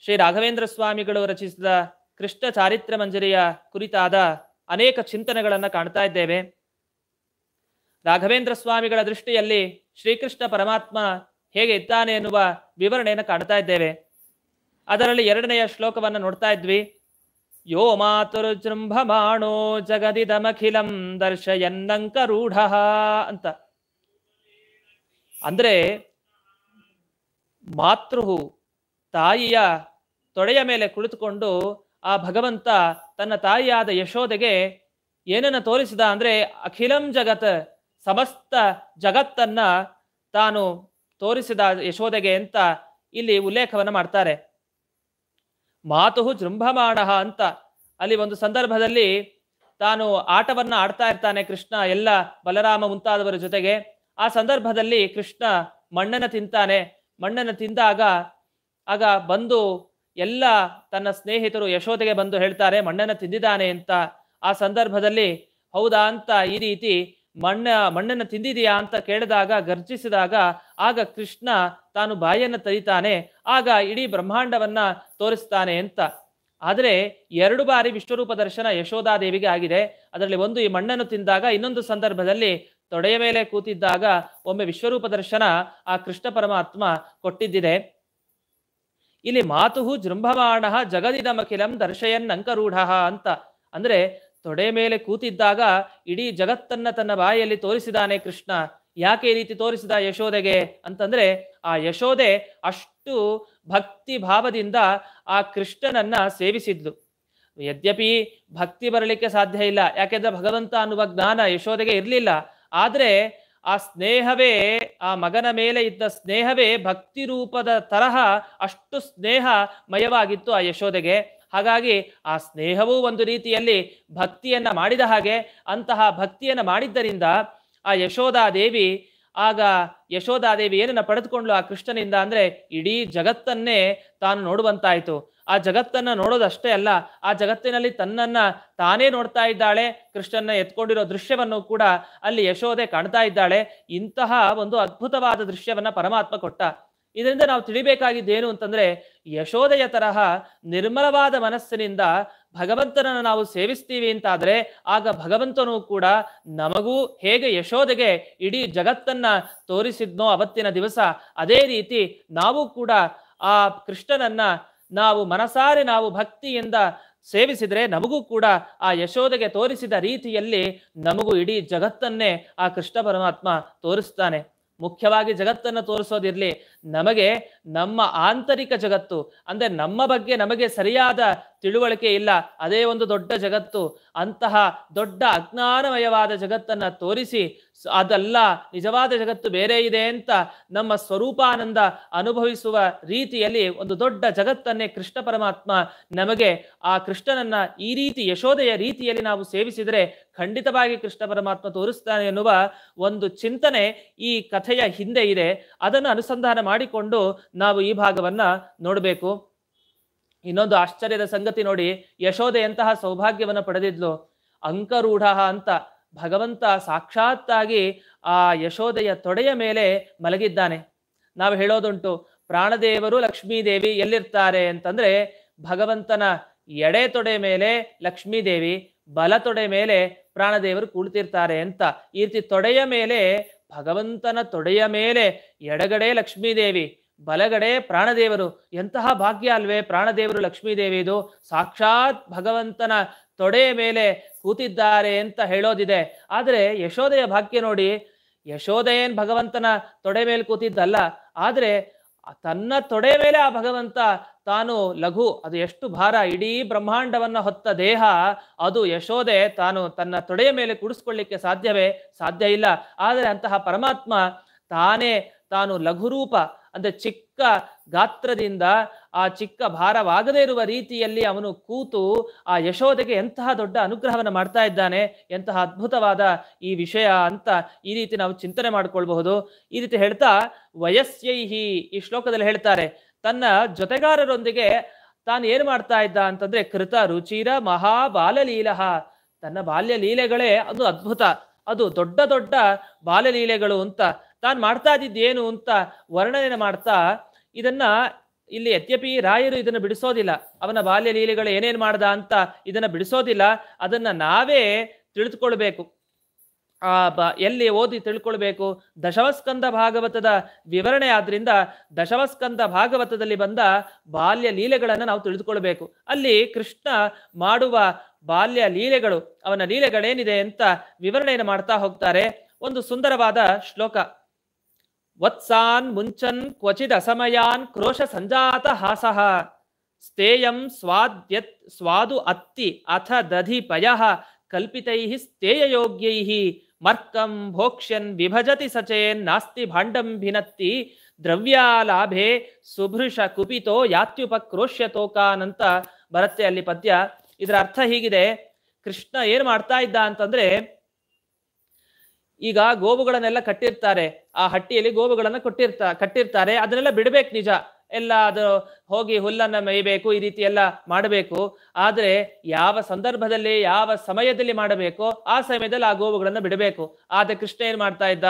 ಶ್ರೀ ರಾಘವೇಂದ್ರ ಸ್ವಾಮಿಗಳು ರಚಿಸಿದ ಕೃಷ್ಣ ಚಾರಿತ್ರ ಮಂಜರಿಯ ಕುರಿತಾದ ಅನೇಕ ಚಿಂತನೆಗಳನ್ನು ಕಾಣ್ತಾ ಇದ್ದೇವೆ. ರಾಘವೇಂದ್ರ ಸ್ವಾಮಿಗಳ ದೃಷ್ಟಿಯಲ್ಲಿ ಶ್ರೀಕೃಷ್ಣ ಪರಮಾತ್ಮ ಹೇಗೆ ಇದ್ದಾನೆ ಎನ್ನುವ ವಿವರಣೆಯನ್ನು ಕಾಣ್ತಾ ಇದ್ದೇವೆ. ಅದರಲ್ಲಿ 2ನೆಯ ಶ್ಲೋಕವನ್ನು ನೋಡ್ತಾ ಇದ್ವಿ. ಯೋ ಮಾತುರ್ಜೃಂಭಮಾಣೋ ಜಗದಿದಮಖಿಲಂ ದರ್ಶಯನ್ನಂಕರೂಢ ಅಂತ. ಅಂದ್ರೆ ಮಾತೃ ತಾಯಿಯ ತೊಡೆಯ ಮೇಲೆ ಕುಳಿತುಕೊಂಡು ಆ ಭಗವಂತ ತನ್ನ ತಾಯಿಯಾದ ಯಶೋದೆಗೆ ಏನನ್ನು ತೋರಿಸಿದ ಅಂದ್ರೆ ಅಖಿಲಂ ಜಗತ್, ಸಮಸ್ತ ಜಗತ್ತನ್ನ ತಾನು ತೋರಿಸಿದ ಯಶೋದೆಗೆ ಅಂತ ಇಲ್ಲಿ ಉಲ್ಲೇಖವನ್ನು ಮಾಡ್ತಾರೆ. ಮಾತು ಜೃಂಭಮಾಣ ಅಂತ ಅಲ್ಲಿ ಒಂದು ಸಂದರ್ಭದಲ್ಲಿ ತಾನು ಆಟವನ್ನ ಆಡ್ತಾ ಇರ್ತಾನೆ ಕೃಷ್ಣ ಎಲ್ಲ ಬಲರಾಮ ಮುಂತಾದವರ ಜೊತೆಗೆ. ಆ ಸಂದರ್ಭದಲ್ಲಿ ಕೃಷ್ಣ ಮಣ್ಣನ್ನು ತಿಂತಾನೆ. ಮಣ್ಣನ್ನು ತಿಂದಾಗ ಆಗ ಬಂದು ಎಲ್ಲ ತನ್ನ ಸ್ನೇಹಿತರು ಯಶೋದೆಗೆ ಬಂದು ಹೇಳ್ತಾರೆ ಮಣ್ಣನ್ನು ತಿಂದಿದ್ದಾನೆ ಅಂತ. ಆ ಸಂದರ್ಭದಲ್ಲಿ ಹೌದಾ ಅಂತ ಈ ರೀತಿ ಮಣ್ಣನ್ನು ತಿಂದಿದೆಯಾ ಅಂತ ಕೇಳಿದಾಗ, ಗರ್ಜಿಸಿದಾಗ ಆಗ ಕೃಷ್ಣ ತಾನು ಬಾಯನ್ನು ತೆರೀತಾನೆ. ಆಗ ಇಡೀ ಬ್ರಹ್ಮಾಂಡವನ್ನ ತೋರಿಸ್ತಾನೆ ಅಂತ. ಆದರೆ 2 ಬಾರಿ ವಿಶ್ವರೂಪ ದರ್ಶನ ಯಶೋಧಾದೇವಿಗೆ ಆಗಿದೆ. ಅದರಲ್ಲಿ ಒಂದು ಈ ಮಣ್ಣನ್ನು ತಿಂದಾಗ, ಇನ್ನೊಂದು ಸಂದರ್ಭದಲ್ಲಿ ತೊಡೆಯ ಮೇಲೆ ಕೂತಿದ್ದಾಗ ಒಮ್ಮೆ ವಿಶ್ವರೂಪ ದರ್ಶನ ಆ ಕೃಷ್ಣ ಪರಮಾತ್ಮ ಕೊಟ್ಟಿದ್ದಿದೆ. ಇಲ್ಲಿ ಮಾತು ಜೃಂಭಮಾಣ ಜಗದಿದಮಖಿಲಂ ದರ್ಶಯನ್ ಅಂಕರೂಢ ಅಂತ. ಅಂದ್ರೆ ತೊಡೆ ಮೇಲೆ ಕೂತಿದ್ದಾಗ ಇಡೀ ಜಗತ್ತನ್ನ ತನ್ನ ಬಾಯಲ್ಲಿ ತೋರಿಸಿದಾನೆ ಕೃಷ್ಣ. ಯಾಕೆ ಈ ರೀತಿ ತೋರಿಸಿದ ಯಶೋದೆಗೆ ಅಂತಂದ್ರೆ, ಆ ಯಶೋದೆ ಅಷ್ಟು ಭಕ್ತಿ ಭಾವದಿಂದ ಆ ಕೃಷ್ಣನನ್ನ ಸೇವಿಸಿದ್ಲು. ಯದ್ಯಪಿ ಭಕ್ತಿ ಬರಲಿಕ್ಕೆ ಸಾಧ್ಯ ಇಲ್ಲ, ಯಾಕೆಂದ್ರೆ ಭಗವಂತ ಅನ್ನುವ ಜ್ಞಾನ ಯಶೋದೆಗೆ ಇರಲಿಲ್ಲ. ಆದ್ರೆ ಆ ಸ್ನೇಹವೇ, ಆ ಮಗನ ಮೇಲೆ ಇದ್ದ ಸ್ನೇಹವೇ ಭಕ್ತಿ ರೂಪದ ತರಹ ಅಷ್ಟು ಸ್ನೇಹಮಯವಾಗಿತ್ತು ಆ ಯಶೋದೆಗೆ. ಹಾಗಾಗಿ ಆ ಸ್ನೇಹವೂ ಒಂದು ರೀತಿಯಲ್ಲಿ ಭಕ್ತಿಯನ್ನ ಮಾಡಿದ ಹಾಗೆ. ಅಂತಹ ಭಕ್ತಿಯನ್ನು ಮಾಡಿದ್ದರಿಂದ ಆ ಯಶೋಧಾದೇವಿ ಏನನ್ನ ಪಡೆದುಕೊಂಡ್ಲು ಆ ಕೃಷ್ಣನಿಂದ ಅಂದ್ರೆ ಇಡೀ ಜಗತ್ತನ್ನೇ ತಾನು ನೋಡುವಂತಾಯಿತು. ಆ ಜಗತ್ತನ್ನ ನೋಡೋದಷ್ಟೇ ಅಲ್ಲ, ಆ ಜಗತ್ತಿನಲ್ಲಿ ತನ್ನನ್ನ ತಾನೇ ನೋಡ್ತಾ ಇದ್ದಾಳೆ. ಕೃಷ್ಣನ ಎತ್ಕೊಂಡಿರೋ ದೃಶ್ಯವನ್ನು ಕೂಡ ಅಲ್ಲಿ ಯಶೋದೆ ಕಾಣ್ತಾ ಇದ್ದಾಳೆ. ಇಂತಹ ಒಂದು ಅದ್ಭುತವಾದ ದೃಶ್ಯವನ್ನ ಪರಮಾತ್ಮ ಕೊಟ್ಟ. ಇದರಿಂದ ನಾವು ತಿಳಿಬೇಕಾಗಿದ್ದೇನು ಅಂತಂದ್ರೆ, ಯಶೋದೆಯ ತರಹ ನಿರ್ಮಲವಾದ ಮನಸ್ಸಿನಿಂದ ಭಗವಂತನನ್ನು ನಾವು ಸೇವಿಸ್ತೀವಿ ಅಂತಾದ್ರೆ ಆಗ ಭಗವಂತನೂ ಕೂಡ ನಮಗೂ ಹೇಗೆ ಯಶೋದೆಗೆ ಇಡೀ ಜಗತ್ತನ್ನ ತೋರಿಸಿದ್ನೋ ಅವತ್ತಿನ ದಿವಸ, ಅದೇ ರೀತಿ ನಾವು ಕೂಡ ಆ ಕೃಷ್ಣನನ್ನ ನಾವು ಮನಸಾರೆ ನಾವು ಭಕ್ತಿಯಿಂದ ಸೇವಿಸಿದ್ರೆ ನಮಗೂ ಕೂಡ ಆ ಯಶೋದೆಗೆ ತೋರಿಸಿದ ರೀತಿಯಲ್ಲಿ ನಮಗೂ ಇಡೀ ಜಗತ್ತನ್ನೇ ಆ ಕೃಷ್ಣ ಪರಮಾತ್ಮ ತೋರಿಸ್ತಾನೆ. ಮುಖ್ಯವಾಗಿ ಜಗತ್ತನ್ನು ತೋರಿಸೋದಿರ್ಲಿ, ನಮಗೆ ನಮ್ಮ ಆಂತರಿಕ ಜಗತ್ತು ಅಂದ್ರೆ ನಮ್ಮ ಬಗ್ಗೆ ನಮಗೆ ಸರಿಯಾದ ತಿಳುವಳಿಕೆ ಇಲ್ಲ, ಅದೇ ಒಂದು ದೊಡ್ಡ ಜಗತ್ತು. ಅಂತಹ ದೊಡ್ಡ ಅಜ್ಞಾನಮಯವಾದ ಜಗತ್ತನ್ನ ತೋರಿಸಿ ಅದಲ್ಲ ನಿಜವಾದ ಜಗತ್ತು ಬೇರೆ ಇದೆ ಅಂತ ನಮ್ಮ ಸ್ವರೂಪಾನಂದ ಅನುಭವಿಸುವ ರೀತಿಯಲ್ಲಿ ಒಂದು ದೊಡ್ಡ ಜಗತ್ತನ್ನೇ ಕೃಷ್ಣ ಪರಮಾತ್ಮ ನಮಗೆ ಆ ಕೃಷ್ಣನನ್ನ ಈ ರೀತಿ ಯಶೋದೆಯ ರೀತಿಯಲ್ಲಿ ನಾವು ಸೇವಿಸಿದರೆ ಖಂಡಿತವಾಗಿ ಕೃಷ್ಣ ಪರಮಾತ್ಮ ತೋರಿಸ್ತಾನೆ ಎನ್ನುವ ಒಂದು ಚಿಂತನೆ ಈ ಕಥೆಯ ಹಿಂದೆ ಇದೆ. ಅದನ್ನು ಅನುಸಂಧಾನ ಮಾಡಿಕೊಂಡು ನಾವು ಈ ಭಾಗವನ್ನ ನೋಡಬೇಕು. ಇನ್ನೊಂದು ಆಶ್ಚರ್ಯದ ಸಂಗತಿ ನೋಡಿ, ಯಶೋದೆಯಂತಹ ಸೌಭಾಗ್ಯವನ್ನು ಪಡೆದಿದ್ಲು. ಅಂಕರೂಢ ಅಂತ ಭಗವಂತ ಸಾಕ್ಷಾತ್ತಾಗಿ ಆ ಯಶೋದೆಯ ತೊಡೆಯ ಮೇಲೆ ಮಲಗಿದ್ದಾನೆ. ನಾವು ಹೇಳೋದುಂಟು, ಪ್ರಾಣದೇವರು ಲಕ್ಷ್ಮೀದೇವಿ ಎಲ್ಲಿರ್ತಾರೆ ಅಂತಂದ್ರೆ ಭಗವಂತನ ಎಡೆ ತೊಡೆ ಮೇಲೆ ಲಕ್ಷ್ಮೀದೇವಿ, ಬಲ ತೊಡೆ ಮೇಲೆ ಪ್ರಾಣದೇವರು ಕುಳಿತಿರ್ತಾರೆ ಅಂತ. ಈ ರೀತಿ ತೊಡೆಯ ಮೇಲೆ, ಭಗವಂತನ ತೊಡೆಯ ಮೇಲೆ ಎಡಗಡೆ ಲಕ್ಷ್ಮೀದೇವಿ, ಬಲಗಡೆ ಪ್ರಾಣದೇವರು. ಎಂತಹ ಭಾಗ್ಯ ಅಲ್ವೇ ಪ್ರಾಣದೇವರು ಲಕ್ಷ್ಮೀದೇವಿದು. ಸಾಕ್ಷಾತ್ ಭಗವಂತನ ತೊಡೆಯ ಮೇಲೆ ಕೂತಿದ್ದಾರೆ ಅಂತ ಹೇಳೋದಿದೆ. ಆದರೆ ಯಶೋದೆಯ ಭಾಗ್ಯ ನೋಡಿ, ಯಶೋದೆ ಏನ್ ಭಗವಂತನ ತೊಡೆ ಮೇಲೆ ಕೂತಿದ್ದಲ್ಲ, ಆದ್ರೆ ತನ್ನ ತೊಡೆ ಮೇಲೆ ಆ ಭಗವಂತ ತಾನು ಲಘು, ಅದು ಎಷ್ಟು ಭಾರ, ಇಡೀ ಬ್ರಹ್ಮಾಂಡವನ್ನ ಹೊತ್ತ ದೇಹ ಅದು ಯಶೋದೆ ತಾನು ತನ್ನ ತೊಡೆಯ ಮೇಲೆ ಕೂಡಿಸ್ಕೊಳ್ಳಿಕ್ಕೆ ಸಾಧ್ಯ ಇಲ್ಲ. ಆದರೆ ಅಂತಹ ಪರಮಾತ್ಮ ತಾನು ಲಘುರೂಪ ಅಂದ್ರೆ ಚಿಕ್ಕ ಗಾತ್ರದಿಂದ ಆ ಚಿಕ್ಕ ಭಾರವಾಗದೇ ಇರುವ ರೀತಿಯಲ್ಲಿ ಅವನು ಕೂತು ಆ ಯಶೋದೆಗೆ ಎಂತಹ ದೊಡ್ಡ ಅನುಗ್ರಹವನ್ನು ಮಾಡ್ತಾ ಇದ್ದಾನೆ. ಎಂತಹ ಅದ್ಭುತವಾದ ಈ ವಿಷಯ ಅಂತ ಈ ರೀತಿ ನಾವು ಚಿಂತನೆ ಮಾಡ್ಕೊಳ್ಬಹುದು. ಈ ರೀತಿ ಹೇಳ್ತಾ ವಯಸ್ಸೈಹಿ ಈ ಶ್ಲೋಕದಲ್ಲಿ ಹೇಳ್ತಾರೆ, ತನ್ನ ಜೊತೆಗಾರರೊಂದಿಗೆ ತಾನು ಏನು ಮಾಡ್ತಾ ಇದ್ದ ಅಂತಂದ್ರೆ ಕೃತ ರುಚಿರ ಮಹಾಬಾಲಲೀಲಹ, ತನ್ನ ಬಾಲ್ಯ ಲೀಲೆಗಳೇ ಅದು ಅದ್ಭುತ, ಅದು ದೊಡ್ಡ ದೊಡ್ಡ ಬಾಲಲೀಲೆಗಳು ಅಂತ ತಾನು ಮಾಡ್ತಾ ಇದ್ದಿದ್ದೇನು ಅಂತ ವರ್ಣನೆ ಮಾಡ್ತಾ ಇದನ್ನ ಇಲ್ಲಿ ಯದ್ಯಪಿ ರಾಯರು ಇದನ್ನು ಬಿಡಿಸೋದಿಲ್ಲ, ಅವನ ಬಾಲ್ಯ ಲೀಲೆಗಳು ಏನೇನ್ ಮಾಡ್ದ ಅಂತ ಇದನ್ನ ಬಿಡಿಸೋದಿಲ್ಲ. ಅದನ್ನ ನಾವೇ ತಿಳಿದುಕೊಳ್ಬೇಕು. ಎಲ್ಲಿ ಓದಿ ತಿಳ್ಕೊಳ್ಬೇಕು? ದಶಮಸ್ಕಂದ ಭಾಗವತದ ವಿವರಣೆ ಆದ್ರಿಂದ ದಶಮಸ್ಕಂದ ಭಾಗವತದಲ್ಲಿ ಬಂದ ಬಾಲ್ಯ ಲೀಲೆಗಳನ್ನು ನಾವು ತಿಳಿದುಕೊಳ್ಬೇಕು. ಅಲ್ಲಿ ಕೃಷ್ಣ ಮಾಡುವ ಬಾಲ್ಯ ಲೀಲೆಗಳು, ಅವನ ಲೀಲೆಗಳೇನಿದೆ ಅಂತ ವಿವರಣೆಯನ್ನು ಮಾಡ್ತಾ ಹೋಗ್ತಾರೆ. ಒಂದು ಸುಂದರವಾದ ಶ್ಲೋಕ. ವತ್ಸಾನ್ ಮುಂಚನ್ ಕ್ವಚಿದ್ ಅಸಮಯಾನ್ ಕ್ರೋಶ ಸಂಜಾತ ಹಾಸಃ ಸ್ಥೇಯಂ ಸ್ವಾದು ಅತ್ತಿ ಅಥ ದಧಿ ಪಯಃ ಕಲ್ಪಿತೈಃ ಸ್ಥೇಯಯೋಗ್ಯೈಃ ಮರ್ಕಂ ಭೋಕ್ಷ್ಯನ್ ವಿಭಜತಿ ಸಚೇನ್ ನಾಸ್ತಿ ಭಾಂಡಂ ಭಿನತ್ತಿ ದ್ರವ್ಯಾಲಾಭೆ ಸುಭೃಶ ಕುಪಿತೋ ಯಾತ್ಯುಪಕ್ರೋಶ್ಯತೋಕಾನ್ ಅಂತ ಬರುತ್ತೆ ಅಲ್ಲಿ ಪದ್ಯ. ಇದರ ಅರ್ಥ ಹೀಗಿದೆ, ಕೃಷ್ಣ ಏನ್ ಮಾಡ್ತಾ ಇದ್ದ ಅಂತಂದ್ರೆ, ಈಗ ಗೋವುಗಳನ್ನೆಲ್ಲ ಕಟ್ಟಿರ್ತಾರೆ, ಆ ಹಟ್ಟಿಯಲ್ಲಿ ಗೋವುಗಳನ್ನ ಕಟ್ಟಿರ್ತಾರೆ, ಅದನ್ನೆಲ್ಲ ಬಿಡ್ಬೇಕು ನಿಜ, ಎಲ್ಲ ಅದು ಹೋಗಿ ಹುಲ್ಲನ್ನ ಮೇಯ್ಬೇಕು, ಈ ರೀತಿ ಎಲ್ಲ ಮಾಡಬೇಕು. ಆದ್ರೆ ಯಾವ ಸಂದರ್ಭದಲ್ಲಿ ಯಾವ ಸಮಯದಲ್ಲಿ ಮಾಡಬೇಕೋ ಆ ಸಮಯದಲ್ಲಿ ಆ ಗೋವುಗಳನ್ನ ಬಿಡಬೇಕು. ಆದ್ರೆ ಕೃಷ್ಣ ಏನ್ ಮಾಡ್ತಾ ಇದ್ದ,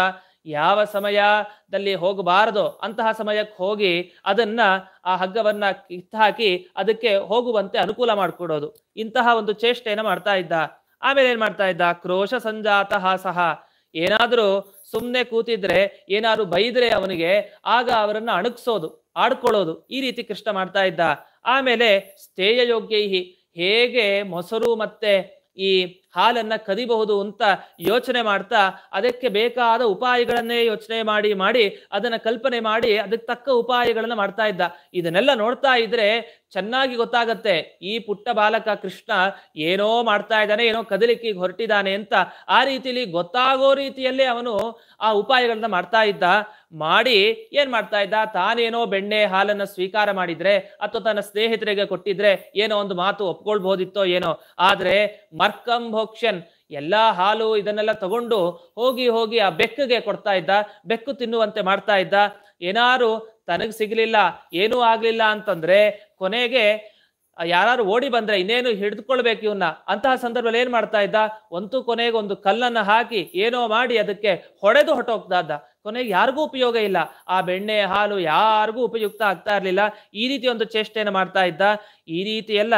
ಯಾವ ಸಮಯದಲ್ಲಿ ಹೋಗಬಾರದೋ ಅಂತಹ ಸಮಯಕ್ಕೆ ಹೋಗಿ ಅದನ್ನ ಆ ಹಗ್ಗವನ್ನ ಕಿತ್ತಾಕಿ ಅದಕ್ಕೆ ಹೋಗುವಂತೆ ಅನುಕೂಲ ಮಾಡಿಕೊಡೋದು, ಇಂತಹ ಒಂದು ಚೇಷ್ಟೆಯನ್ನು ಮಾಡ್ತಾ ಇದ್ದ. ಆಮೇಲೆ ಏನ್ ಮಾಡ್ತಾ ಇದ್ದ, ಕ್ರೋಶ ಸಂಜಾತ ಹಾಸಃ, ಏನಾದ್ರೂ ಸುಮ್ಮನೆ ಕೂತಿದ್ರೆ ಏನಾದ್ರು ಬೈದ್ರೆ ಅವನಿಗೆ ಆಗ ಅವರನ್ನ ಅಣುಕ್ಸೋದು, ಆಡ್ಕೊಳ್ಳೋದು, ಈ ರೀತಿ ಕೃಷ್ಣ ಮಾಡ್ತಾ ಇದ್ದ. ಆಮೇಲೆ ಸ್ಥೇಯ ಯೋಗ್ಯೈಹಿ, ಹೇಗೆ ಮೊಸರು ಮತ್ತೆ ಈ ಹಾಲನ್ನ ಕದಿಬಹುದು ಅಂತ ಯೋಚನೆ ಮಾಡ್ತಾ ಅದಕ್ಕೆ ಬೇಕಾದ ಉಪಾಯಗಳನ್ನೇ ಯೋಚನೆ ಮಾಡಿ ಅದನ್ನ ಕಲ್ಪನೆ ಮಾಡಿ ಅದಕ್ಕೆ ತಕ್ಕ ಉಪಾಯಗಳನ್ನ ಮಾಡ್ತಾ ಇದ್ದ. ಇದನ್ನೆಲ್ಲ ನೋಡ್ತಾ ಇದ್ರೆ ಚೆನ್ನಾಗಿ ಗೊತ್ತಾಗತ್ತೆ, ಈ ಪುಟ್ಟ ಬಾಲಕ ಕೃಷ್ಣ ಏನೋ ಮಾಡ್ತಾ ಇದ್ದಾನೆ, ಏನೋ ಕದಲಿಕ್ಕೆ ಹೊರಟಿದ್ದಾನೆ ಅಂತ. ಆ ರೀತಿಯಲ್ಲಿ ಗೊತ್ತಾಗೋ ರೀತಿಯಲ್ಲೇ ಅವನು ಆ ಉಪಾಯಗಳನ್ನ ಮಾಡ್ತಾ ಇದ್ದ. ಮಾಡಿ ಏನ್ ಮಾಡ್ತಾ ಇದ್ದ, ತಾನೇನೋ ಬೆಣ್ಣೆ ಹಾಲನ್ನ ಸ್ವೀಕಾರ ಮಾಡಿದ್ರೆ ಅಥವಾ ತನ್ನ ಸ್ನೇಹಿತರಿಗೆ ಕೊಟ್ಟಿದ್ರೆ ಏನೋ ಒಂದು ಮಾತು ಒಪ್ಕೊಳ್ಬಹುದಿತ್ತೋ ಏನೋ. ಆದ್ರೆ ಮರ್ಕಂ ಭೋಕ್ಷನ್, ಎಲ್ಲಾ ಹಾಲು ಇದನ್ನೆಲ್ಲ ತಗೊಂಡು ಹೋಗಿ ಆ ಬೆಕ್ಕಿಗೆ ಕೊಡ್ತಾ ಇದ್ದ, ಬೆಕ್ಕು ತಿನ್ನುವಂತೆ ಮಾಡ್ತಾ ಇದ್ದ. ಏನಾರು ತನಗ್ ಸಿಗ್ಲಿಲ್ಲ, ಏನೂ ಆಗ್ಲಿಲ್ಲ ಅಂತಂದ್ರೆ ಕೊನೆಗೆ ಯಾರು ಓಡಿ ಬಂದ್ರೆ ಇನ್ನೇನು ಹಿಡಿದುಕೊಳ್ಬೇಕು ಇವನ್ನ, ಅಂತಹ ಸಂದರ್ಭದಲ್ಲಿ ಏನ್ ಮಾಡ್ತಾ ಇದ್ದ, ಕೊನೆಗೆ ಒಂದು ಕಲ್ಲನ್ನ ಹಾಕಿ ಏನೋ ಮಾಡಿ ಅದಕ್ಕೆ ಹೊಡೆದು ಹೊಟ್ಟೋಗ್ತಾ ಇದ್ದ. ಕೊನೆಗೆ ಯಾರಿಗೂ ಉಪಯೋಗ ಇಲ್ಲ, ಆ ಬೆಣ್ಣೆ ಹಾಲು ಯಾರಿಗೂ ಉಪಯುಕ್ತ ಆಗ್ತಾ ಇರ್ಲಿಲ್ಲ. ಈ ರೀತಿ ಒಂದು ಚೇಷ್ಟೆಯನ್ನು ಮಾಡ್ತಾ ಇದ್ದ. ಈ ರೀತಿ ಎಲ್ಲ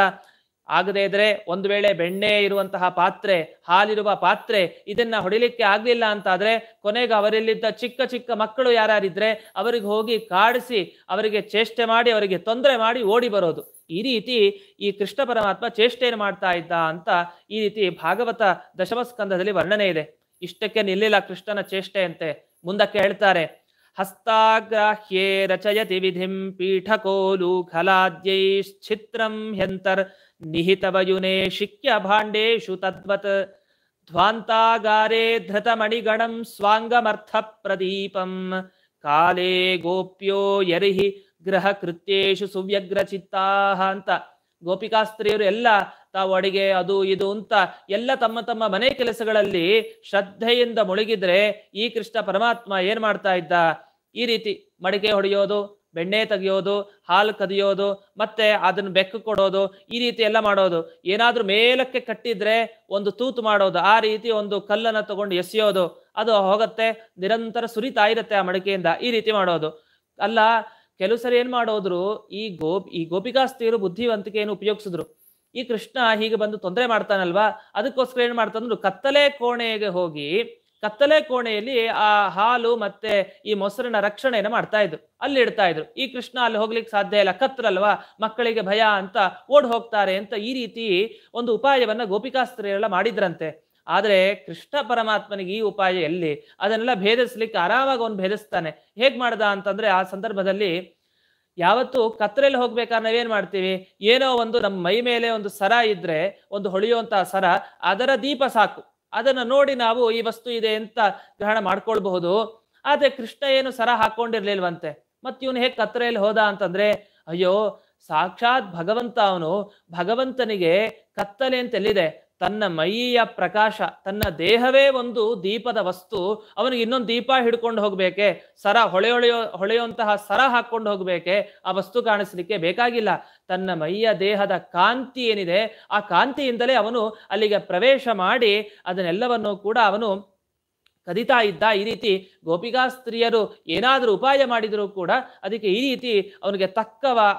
ಆಗದೆ ಇದ್ರೆ, ಒಂದು ವೇಳೆ ಬೆಣ್ಣೆ ಇರುವಂತಹ ಪಾತ್ರೆ, ಹಾಲಿರುವ ಪಾತ್ರೆ ಇದನ್ನ ಹೊಡಿಲಿಕ್ಕೆ ಆಗ್ಲಿಲ್ಲ ಅಂತಾದ್ರೆ ಕೊನೆಗೆ ಅವರಲ್ಲಿದ್ದ ಚಿಕ್ಕ ಮಕ್ಕಳು ಯಾರಿದ್ರೆ ಅವರಿಗೆ ಹೋಗಿ ಕಾಡಿಸಿ ಅವರಿಗೆ ಚೇಷ್ಟೆ ಮಾಡಿ ಅವರಿಗೆ ತೊಂದರೆ ಮಾಡಿ ಓಡಿ ಬರೋದು. ಈ ರೀತಿ ಈ ಕೃಷ್ಣ ಪರಮಾತ್ಮ ಚೇಷ್ಟೆಯನ್ನು ಮಾಡ್ತಾ ಇದ್ದ ಅಂತ ಈ ರೀತಿ ಭಾಗವತ ದಶಮಸ್ಕಂದದಲ್ಲಿ ವರ್ಣನೆ ಇದೆ. ಇಷ್ಟಕ್ಕೆ ನಿಲ್ಲಿಲ್ಲ ಕೃಷ್ಣನ ಚೇಷ್ಟೆ ಅಂತೆ, ಮುಂದಕ್ಕೆ ಹೇಳ್ತಾರೆ. ಹಸ್ತಾಗ್ರಾಹ್ಯೇ ರಚಯತಿ ವಿಧಿಂ ಪೀಠಕೋಲು ಖಲಾದ್ಯೈಶ್ಚಿತ್ರಂ ಹ್ಯಂತರ್ ನಿಹಿತವಯುನೇ ಶಿಕ್ಯ ಭಾಂಡೇಶು ತದ್ವತ್ ಧ್ವಾಂತಾಗಾರೇ ಧೃತಮಣಿಗಣಂ ಸ್ವಾಂಗಮರ್ಥ ಪ್ರದೀಪಂ ಕಾಲೇ ಗೋಪ್ಯೋ ಯರ್ಹಿ ಗೃಹ ಕೃತ್ಯೇಶು ಸುವ್ಯಗ್ರಚಿತ್ತಾಹ ಅಂತ. ಗೋಪಿಕಾಸ್ತ್ರೀಯರು ಎಲ್ಲ ತಾವು ಅಡಿಗೆ ಅದು ಇದು ಅಂತ ಎಲ್ಲ ತಮ್ಮ ಮನೆ ಕೆಲಸಗಳಲ್ಲಿ ಶ್ರದ್ಧೆಯಿಂದ ಮುಳುಗಿದ್ರೆ ಈ ಕೃಷ್ಣ ಪರಮಾತ್ಮ ಏನ್ ಮಾಡ್ತಾ ಇದ್ದ, ಈ ರೀತಿ ಮಡಿಕೆ ಹೊಡೆಯೋದು, ಬೆಣ್ಣೆ ತೆಗೆಯೋದು, ಹಾಲು ಕದಿಯೋದು, ಮತ್ತೆ ಅದನ್ನ ಬೆಕ್ಕು ಕೊಡೋದು, ಈ ರೀತಿ ಎಲ್ಲ ಮಾಡೋದು. ಏನಾದ್ರೂ ಮೇಲಕ್ಕೆ ಕಟ್ಟಿದ್ರೆ ಒಂದು ತೂತು ಮಾಡೋದು, ಆ ರೀತಿ ಒಂದು ಕಲ್ಲನ್ನ ತಗೊಂಡು ಎಸೆಯೋದು, ಅದು ಹೋಗತ್ತೆ, ನಿರಂತರ ಸುರಿತಾ ಇರತ್ತೆ ಆ ಮಡಿಕೆಯಿಂದ, ಈ ರೀತಿ ಮಾಡೋದು. ಅಲ್ಲ, ಕೆಲವು ಸರಿ ಏನ್ ಮಾಡೋದ್ರು, ಈ ಗೋಪಿಕಾಸ್ತ್ರೀಯರು ಬುದ್ಧಿವಂತಿಕೆಯನ್ನು ಉಪಯೋಗಿಸಿದ್ರು. ಈ ಕೃಷ್ಣ ಹೀಗೆ ಬಂದು ತೊಂದರೆ ಮಾಡ್ತಾನಲ್ವಾ, ಅದಕ್ಕೋಸ್ಕರ ಏನ್ ಮಾಡ್ತಾನಂದ್ರು, ಕತ್ತಲೆ ಕೋಣೆಗೆ ಹೋಗಿ ಕತ್ತಲೆ ಕೋಣೆಯಲ್ಲಿ ಆ ಹಾಲು ಮತ್ತೆ ಈ ಮೊಸರಿನ ರಕ್ಷಣೆಯನ್ನು ಮಾಡ್ತಾ ಇದ್ರು, ಅಲ್ಲಿ ಇಡ್ತಾ ಇದ್ರು. ಈ ಕೃಷ್ಣ ಅಲ್ಲಿ ಹೋಗ್ಲಿಕ್ಕೆ ಸಾಧ್ಯ ಇಲ್ಲ, ಕತ್ತಲಲ್ವಾ, ಮಕ್ಕಳಿಗೆ ಭಯ ಅಂತ ಓಡ್ ಹೋಗ್ತಾರೆ ಅಂತ ಈ ರೀತಿ ಒಂದು ಉಪಾಯವನ್ನ ಗೋಪಿಕಾಸ್ತ್ರೀಯರೆಲ್ಲ ಮಾಡಿದ್ರಂತೆ. ಆದ್ರೆ ಕೃಷ್ಣ ಪರಮಾತ್ಮನಿಗೆ ಈ ಉಪಾಯ ಎಲ್ಲಿ, ಅದನ್ನೆಲ್ಲ ಭೇದಿಸ್ಲಿಕ್ಕೆ ಆರಾಮಾಗಿ ಅವನು ಭೇದಿಸ್ತಾನೆ. ಹೇಗ್ ಮಾಡ್ದ ಅಂತಂದ್ರೆ, ಆ ಸಂದರ್ಭದಲ್ಲಿ ಯಾವತ್ತು ಕತ್ತಲೆಯಲ್ಲಿ ಹೋಗ್ಬೇಕಾದ್ರೆ ನಾವೇನ್ ಮಾಡ್ತೀವಿ, ಏನೋ ಒಂದು ನಮ್ಮ ಮೈ ಮೇಲೆ ಒಂದು ಸರ ಇದ್ರೆ, ಒಂದು ಹೊಳೆಯುವಂತಹ ಸರ, ಅದರ ದೀಪ ಸಾಕು, ಅದನ್ನ ನೋಡಿ ನಾವು ಈ ವಸ್ತು ಇದೆ ಅಂತ ಗ್ರಹಣ ಮಾಡ್ಕೊಳ್ಬಹುದು. ಆದ್ರೆ ಕೃಷ್ಣ ಏನು ಸರ ಹಾಕೊಂಡಿರ್ಲಿಲ್ವಂತೆ. ಮತ್ ಇವನು ಹೇಗೆ ಕತ್ತಲೆಯಲ್ಲಿ ಹೋದ ಅಂತಂದ್ರೆ, ಅಯ್ಯೋ ಸಾಕ್ಷಾತ್ ಭಗವಂತ, ಅವನು ಭಗವಂತನಿಗೆ ಕತ್ತಲೆ ಅಂತ ಎಲ್ಲಿದೆ, ತನ್ನ ಮೈಯ ಪ್ರಕಾಶ, ತನ್ನ ದೇಹವೇ ಒಂದು ದೀಪದ ವಸ್ತು, ಅವನಿಗೆ ಇನ್ನೊಂದು ದೀಪ ಹಿಡ್ಕೊಂಡು ಹೋಗ್ಬೇಕೆ, ಸರ ಹೊಳೆಯುವಂತಹ ಸರ ಹಾಕೊಂಡು ಹೋಗ್ಬೇಕೆ, ಆ ವಸ್ತು ಕಾಣಿಸ್ಲಿಕ್ಕೆ ಬೇಕಾಗಿಲ್ಲ. ತನ್ನ ಮೈಯ ದೇಹದ ಕಾಂತಿ ಏನಿದೆ, ಆ ಕಾಂತಿಯಿಂದಲೇ ಅವನು ಅಲ್ಲಿಗೆ ಪ್ರವೇಶ ಮಾಡಿ ಅದನ್ನೆಲ್ಲವನ್ನು ಕೂಡ ಅವನು ಕದಿತಾ ಇದ್ದ. ಈ ರೀತಿ ಗೋಪಿಕಾ ಸ್ತ್ರೀಯರು ಏನಾದರೂ ಉಪಾಯ ಮಾಡಿದರೂ ಕೂಡ ಅದಕ್ಕೆ ಈ ರೀತಿ ಅವನಿಗೆ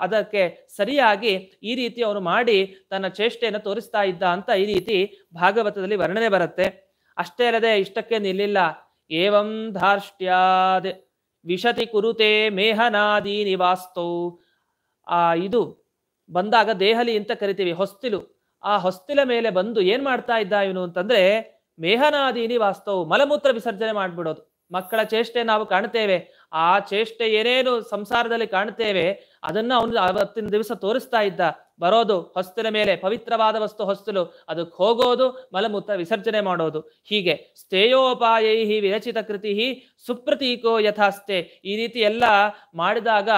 ಅದಕ್ಕೆ ಸರಿಯಾಗಿ ಈ ರೀತಿ ಅವನು ಮಾಡಿ ತನ್ನ ಚೇಷ್ಟೆಯನ್ನು ತೋರಿಸ್ತಾ ಇದ್ದ ಅಂತ ಈ ರೀತಿ ಭಾಗವತದಲ್ಲಿ ವರ್ಣನೆ ಬರುತ್ತೆ. ಅಷ್ಟೇ ಅಲ್ಲದೆ ಇಷ್ಟಕ್ಕೆ ನಿಲ್ಲಿಲ್ಲ. ಏವಂ ಧಾರ್ಷ್ಟ್ಯಾದ್ ವಿಶತಿ ಕುರುತೆ ಮೇಹನಾದಿ ನಿವಾಸ್ತೌ. ಇದು ಬಂದಾಗ ದೇಹಲಿ ಅಂತ ಕರಿತೀವಿ, ಹೊಸ್ತಿಲು. ಆ ಹೊಸ್ತಿಲ ಮೇಲೆ ಬಂದು ಏನ್ ಮಾಡ್ತಾ ಇದ್ದ ಇವನು ಅಂತಂದ್ರೆ ಮೇಹನಾದೀನಿ ವಾಸ್ತವ್, ಮಲಮೂತ್ರ ವಿಸರ್ಜನೆ ಮಾಡ್ಬಿಡೋದು. ಮಕ್ಕಳ ಚೇಷ್ಟೆ ನಾವು ಕಾಣ್ತೇವೆ, ಆ ಚೇಷ್ಟೆ ಏನೇನು ಸಂಸಾರದಲ್ಲಿ ಕಾಣ್ತೇವೆ ಅದನ್ನ ಅವನು ಅವತ್ತಿನ ದಿವಸ ತೋರಿಸ್ತಾ ಇದ್ದ. ಬರೋದು ಹೊಸ್ತಿಲ ಮೇಲೆ, ಪವಿತ್ರವಾದ ವಸ್ತು ಹೊಸ್ತಿಲು, ಅದಕ್ಕೆ ಹೋಗೋದು, ಮಲಮೂತ್ರ ವಿಸರ್ಜನೆ ಮಾಡೋದು. ಹೀಗೆ ಸ್ಥೇಯೋಪಾಯೈ ವಿರಚಿತ ಕೃತಿ ಸುಪ್ರತೀಕೋ ಯಥಾಸ್ತೆ. ಈ ರೀತಿ ಎಲ್ಲ ಮಾಡಿದಾಗ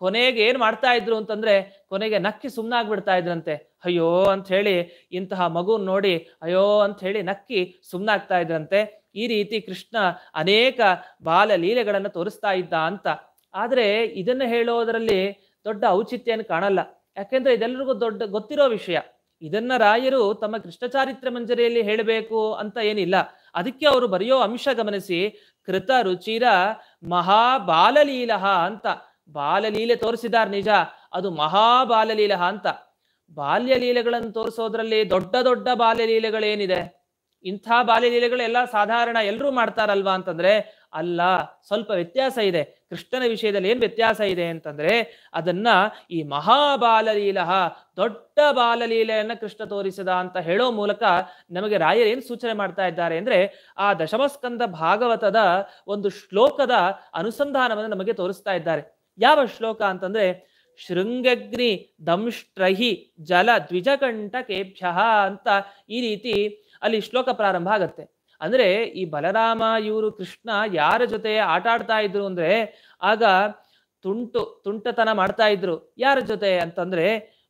ಕೊನೆಗೆ ಏನ್ ಮಾಡ್ತಾ ಇದ್ರು ಅಂತಂದ್ರೆ ಕೊನೆಗೆ ನಕ್ಕಿ ಸುಮ್ನಾಗ್ಬಿಡ್ತಾ ಇದ್ರಂತೆ. ಅಯ್ಯೋ ಅಂತ ಹೇಳಿ, ಇಂತಹ ಮಗುನ್ ನೋಡಿ ಅಯ್ಯೋ ಅಂತ ಹೇಳಿ ನಕ್ಕಿ ಸುಮ್ನಾಗ್ತಾ ಇದ್ರಂತೆ. ಈ ರೀತಿ ಕೃಷ್ಣ ಅನೇಕ ಬಾಲ ಲೀಲೆಗಳನ್ನು ತೋರಿಸ್ತಾ ಇದ್ದ ಅಂತ. ಆದ್ರೆ ಇದನ್ನು ಹೇಳೋದರಲ್ಲಿ ದೊಡ್ಡ ಔಚಿತ್ಯನ ಕಾಣಲ್ಲ. ಯಾಕೆಂದ್ರೆ ಇದೆಲ್ಲರಿಗೂ ದೊಡ್ಡ ಗೊತ್ತಿರೋ ವಿಷಯ. ಇದನ್ನ ರಾಯರು ತಮ್ಮ ಕೃಷ್ಣ ಚಾರಿತ್ರ ಮಂಜರಿಯಲ್ಲಿ ಹೇಳಬೇಕು ಅಂತ ಏನಿಲ್ಲ. ಅದಕ್ಕೆ ಅವರು ಬರೆಯೋ ಅಂಶ ಗಮನಿಸಿ, ಕೃತ ರುಚಿರ ಮಹಾಬಾಲಲೀಲಹ ಅಂತ. ಬಾಲಲೀಲೆ ತೋರಿಸಿದಾರ್ ನಿಜ, ಅದು ಮಹಾಬಾಲಲೀಲಹ ಅಂತ. ಬಾಲ್ಯ ಲೀಲೆಗಳನ್ನು ತೋರಿಸೋದ್ರಲ್ಲಿ ದೊಡ್ಡ ದೊಡ್ಡ ಬಾಲ್ಯಲೀಲೆಗಳೇನಿದೆ? ಇಂಥ ಬಾಲ್ಯಲೀಲೆಗಳೆಲ್ಲ ಸಾಧಾರಣ ಎಲ್ಲರೂ ಮಾಡ್ತಾರಲ್ವಾ ಅಂತಂದ್ರೆ ಅಲ್ಲ, ಸ್ವಲ್ಪ ವ್ಯತ್ಯಾಸ ಇದೆ. ಕೃಷ್ಣನ ವಿಷಯದಲ್ಲಿ ಏನ್ ವ್ಯತ್ಯಾಸ ಇದೆ ಅಂತಂದ್ರೆ ಅದನ್ನ ಈ ಮಹಾಬಾಲಲೀಲಹ, ದೊಡ್ಡ ಬಾಲಲೀಲೆಯನ್ನ ಕೃಷ್ಣ ತೋರಿಸಿದ ಅಂತ ಹೇಳೋ ಮೂಲಕ ನಮಗೆ ರಾಯರು ಏನ್ ಸೂಚನೆ ಮಾಡ್ತಾ ಇದ್ದಾರೆ ಅಂದ್ರೆ ಆ ದಶಮಸ್ಕಂದ ಭಾಗವತದ ಒಂದು ಶ್ಲೋಕದ ಅನುಸಂಧಾನವನ್ನು ನಮಗೆ ತೋರಿಸ್ತಾ ಇದ್ದಾರೆ. ಯಾವ ಶ್ಲೋಕ ಅಂತಂದ್ರೆ ಶೃಂಗಗ್ನಿ ದಂಷ್ಟ್ರಹಿ ಜಲ ದ್ವಿಜಕಂಠಕೇಭ್ಯ ಅಂತ ಈ ರೀತಿ ಅಲ್ಲಿ ಶ್ಲೋಕ ಪ್ರಾರಂಭ ಆಗತ್ತೆ. ಅಂದ್ರೆ ಈ ಬಲರಾಮ ಇವರು ಕೃಷ್ಣ ಯಾರ ಜೊತೆ ಆಟ ಆಡ್ತಾ ಇದ್ರು ಅಂದ್ರೆ ಆಗ ತುಂಟತನ ಮಾಡ್ತಾ ಇದ್ರು. ಯಾರ ಜೊತೆ ಅಂತಂದ್ರೆ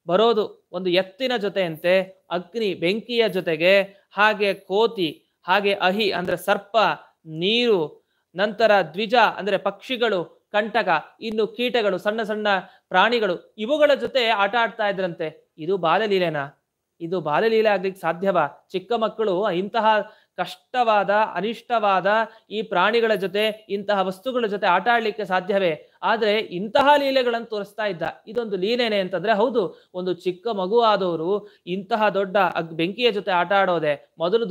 ಬರೋದು ಒಂದು ಎತ್ತಿನ ಜೊತೆ ಅಂತೆ, ಅಗ್ನಿ ಬೆಂಕಿಯ ಜೊತೆಗೆ, ಹಾಗೆ ಕೋತಿ, ಹಾಗೆ ಅಹಿ ಅಂದ್ರೆ ಸರ್ಪ, ನೀರು, ನಂತರ ದ್ವಿಜ ಅಂದ್ರೆ ಪಕ್ಷಿಗಳು, ಕಂಟಕ, ಇನ್ನು ಕೀಟಗಳು, ಸಣ್ಣ ಸಣ್ಣ ಪ್ರಾಣಿಗಳು, ಇವುಗಳ ಜೊತೆ ಆಟ ಆಡ್ತಾ ಇದ್ರಂತೆ. ಇದು ಬಾಲಲೀಲೆನಾ? ಇದು ಬಾಲಲೀಲೆ ಆಗ್ಲಿಕ್ಕೆ ಸಾಧ್ಯವಾ? ಚಿಕ್ಕ ಮಕ್ಕಳು ಇಂತಹ ಕಷ್ಟವಾದ ಅನಿಷ್ಟವಾದ ಈ ಪ್ರಾಣಿಗಳ ಜೊತೆ, ಇಂತಹ ವಸ್ತುಗಳ ಜೊತೆ ಆಟ ಆಡ್ಲಿಕ್ಕೆ ಸಾಧ್ಯವೇ? ಆದ್ರೆ ಇಂತಹ ಲೀಲೆಗಳನ್ನು ತೋರಿಸ್ತಾ ಇದ್ದ. ಇದೊಂದು ಲೀಲೆನೆ ಅಂತಂದ್ರೆ ಹೌದು, ಒಂದು ಚಿಕ್ಕ ಮಗು ಆದವರು ಇಂತಹ ದೊಡ್ಡ ಬೆಂಕಿಯ ಜೊತೆ ಆಟ ಆಡೋದೆ. ಮೊದಲು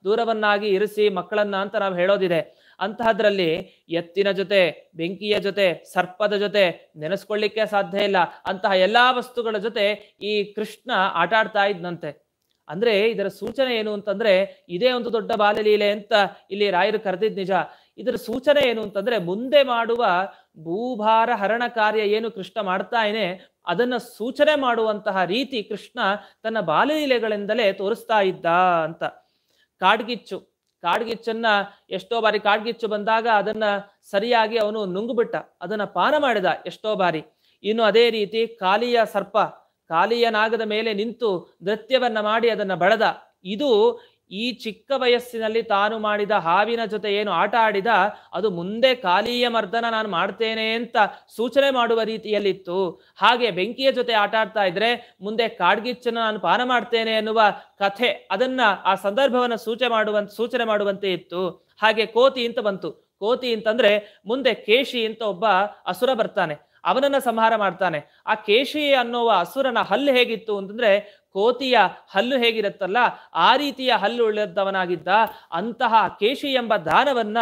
ದೂರವನ್ನಾಗಿ ಇರಿಸಿ ಮಕ್ಕಳನ್ನ ಅಂತ ನಾವು ಹೇಳೋದಿದೆ. ಅಂತಹದ್ರಲ್ಲಿ ಎತ್ತಿನ ಜೊತೆ, ಬೆಂಕಿಯ ಜೊತೆ, ಸರ್ಪದ ಜೊತೆ ನೆನೆಸ್ಕೊಳ್ಳಿಕ್ಕೆ ಸಾಧ್ಯ ಇಲ್ಲ. ಅಂತಹ ಎಲ್ಲಾ ವಸ್ತುಗಳ ಜೊತೆ ಈ ಕೃಷ್ಣ ಆಟ ಆಡ್ತಾ ಇದ್ನಂತೆ. ಅಂದ್ರೆ ಇದರ ಸೂಚನೆ ಏನು ಅಂತಂದ್ರೆ ಇದೇ ಒಂದು ದೊಡ್ಡ ಬಾಲಲೀಲೆ ಅಂತ ಇಲ್ಲಿ ರಾಯರು ಕರೆದಿದ್ ನಿಜ. ಇದರ ಸೂಚನೆ ಏನು ಅಂತಂದ್ರೆ ಮುಂದೆ ಮಾಡುವ ಭೂಭಾರ ಹರಣ ಕಾರ್ಯ ಏನು ಕೃಷ್ಣ ಮಾಡ್ತಾನೆ ಅದನ್ನ ಸೂಚನೆ ಮಾಡುವಂತಹ ರೀತಿ ಕೃಷ್ಣ ತನ್ನ ಬಾಲಲೀಲೆಗಳಿಂದಲೇ ತೋರಿಸ್ತಾ ಇದ್ದ ಅಂತ. ಕಾಡ್ಗಿಚ್ಚನ್ನ ಎಷ್ಟೋ ಬಾರಿ ಕಾಡ್ಗಿಚ್ಚು ಬಂದಾಗ ಅದನ್ನ ಸರಿಯಾಗಿ ಅವನು ನುಂಗುಬಿಟ್ಟ, ಅದನ್ನ ಪಾನ ಮಾಡಿದ ಎಷ್ಟೋ ಬಾರಿ. ಇನ್ನು ಅದೇ ರೀತಿ ಕಾಲಿಯ ಸರ್ಪ, ಕಾಲಿಯ ನಾಗದ ಮೇಲೆ ನಿಂತು ನೃತ್ಯವನ್ನ ಮಾಡಿ ಅದನ್ನ ಬೆಳೆದ. ಇದು ಈ ಚಿಕ್ಕ ವಯಸ್ಸಿನಲ್ಲಿ ತಾನು ಮಾಡಿದ ಹಾವಿನ ಜೊತೆ ಏನು ಆಟ ಆಡಿದ ಅದು ಮುಂದೆ ಕಾಲಿಯ ಮರ್ದನ ನಾನು ಮಾಡ್ತೇನೆ ಅಂತ ಸೂಚನೆ ಮಾಡುವ ರೀತಿಯಲ್ಲಿತ್ತು. ಹಾಗೆ ಬೆಂಕಿಯ ಜೊತೆ ಆಟ ಆಡ್ತಾ ಇದ್ರೆ ಮುಂದೆ ಕಾಡ್ಗಿಚ್ಚನ್ನು ನಾನು ಪಾನ ಮಾಡ್ತೇನೆ ಎನ್ನುವ ಕಥೆ, ಅದನ್ನ ಆ ಸಂದರ್ಭವನ್ನ ಸೂಚನೆ ಮಾಡುವಂತೆ ಇತ್ತು. ಹಾಗೆ ಕೋತಿ ಅಂತ ಬಂತು. ಕೋತಿ ಅಂತಂದ್ರೆ ಮುಂದೆ ಕೇಶಿ ಅಂತ ಒಬ್ಬ ಅಸುರ ಬರ್ತಾನೆ, ಅವನನ್ನ ಸಂಹಾರ ಮಾಡ್ತಾನೆ. ಆ ಕೇಶಿ ಅನ್ನುವ ಅಸುರನ ಹಲ್ಲು ಹೇಗಿತ್ತು ಅಂತಂದ್ರೆ ಕೋತಿಯ ಹಲ್ಲು ಹೇಗಿರುತ್ತಲ್ಲ ಆ ರೀತಿಯ ಹಲ್ಲು ಉಳ್ಳದವನಾಗಿದ್ದ. ಅಂತಹ ಕೇಶಿ ಎಂಬ ದಾನವನ್ನ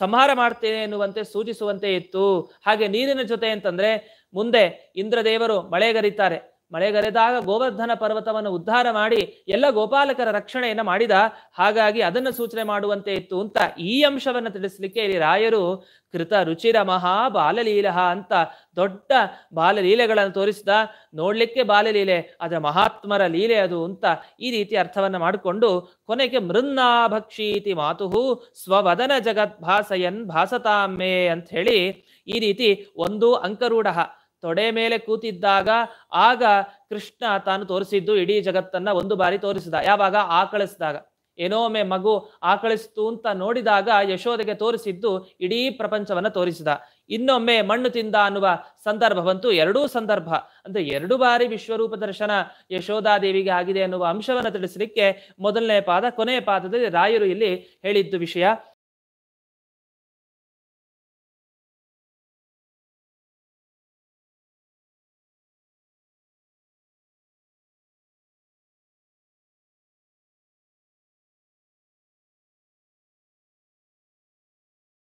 ಸಂಹಾರ ಮಾಡ್ತೇನೆ ಎನ್ನುವಂತೆ ಸೂಚಿಸುವಂತೆ ಇತ್ತು. ಹಾಗೆ ನೀರಿನ ಜೊತೆ ಅಂತಂದ್ರೆ ಮುಂದೆ ಇಂದ್ರದೇವರು ಮಳೆಗರಿತಾರೆ. ಮಳೆಗರೆದಾಗ ಗೋವರ್ಧನ ಪರ್ವತವನ್ನು ಉದ್ಧಾರ ಮಾಡಿ ಎಲ್ಲ ಗೋಪಾಲಕರ ರಕ್ಷಣೆಯನ್ನ ಮಾಡಿದ. ಹಾಗಾಗಿ ಅದನ್ನು ಸೂಚನೆ ಮಾಡುವಂತೆ ಇತ್ತು ಅಂತ ಈ ಅಂಶವನ್ನು ತಿಳಿಸ್ಲಿಕ್ಕೆ ಇಲ್ಲಿ ರಾಯರು ಕೃತ ರುಚಿರ ಮಹಾ ಬಾಲಲೀಲಹ ಅಂತ ದೊಡ್ಡ ಬಾಲಲೀಲೆಗಳನ್ನು ತೋರಿಸಿದ. ನೋಡ್ಲಿಕ್ಕೆ ಬಾಲಲೀಲೆ, ಅದರ ಮಹಾತ್ಮರ ಲೀಲೆ ಅದು ಅಂತ ಈ ರೀತಿ ಅರ್ಥವನ್ನ ಮಾಡಿಕೊಂಡು ಕೊನೆಗೆ ಮೃನ್ನಾ ಭಕ್ಷೀತಿ ಮಾತುಹು ಸ್ವವದನ ಜಗದ್ಭಾಸಯನ್ ಭಾಸತಾಮೆ ಅಂತ ಹೇಳಿ ಈ ರೀತಿ ಒಂದು ಅಂಕರೂಢ ತೊಡೆ ಮೇಲೆ ಕೂತಿದ್ದಾಗ ಆಗ ಕೃಷ್ಣ ತಾನು ತೋರಿಸಿದ್ದು ಇಡೀ ಜಗತ್ತನ್ನ ಒಂದು ಬಾರಿ ತೋರಿಸಿದ. ಯಾವಾಗ? ಆಕಳಿಸಿದಾಗ. ಏನೋ ಒಮ್ಮೆ ಮಗು ಆಕಳಿಸ್ತು ಅಂತ ನೋಡಿದಾಗ ಯಶೋದೆಗೆ ತೋರಿಸಿದ್ದು ಇಡೀ ಪ್ರಪಂಚವನ್ನ ತೋರಿಸಿದ. ಇನ್ನೊಮ್ಮೆ ಮಣ್ಣು ತಿಂದ ಅನ್ನುವ ಸಂದರ್ಭ ಬಂತು. ಎರಡೂ ಸಂದರ್ಭ ಅಂದ್ರೆ 2 ಬಾರಿ ವಿಶ್ವರೂಪ ದರ್ಶನ ಯಶೋಧಾದೇವಿಗೆ ಆಗಿದೆ ಅನ್ನುವ ಅಂಶವನ್ನು ತಿಳಿಸಲಿಕ್ಕೆ ಮೊದಲನೇ ಪಾದ ಕೊನೆಯ ಪಾದದಲ್ಲಿ ರಾಯರು ಇಲ್ಲಿ ಹೇಳಿದ್ದು ವಿಷಯ.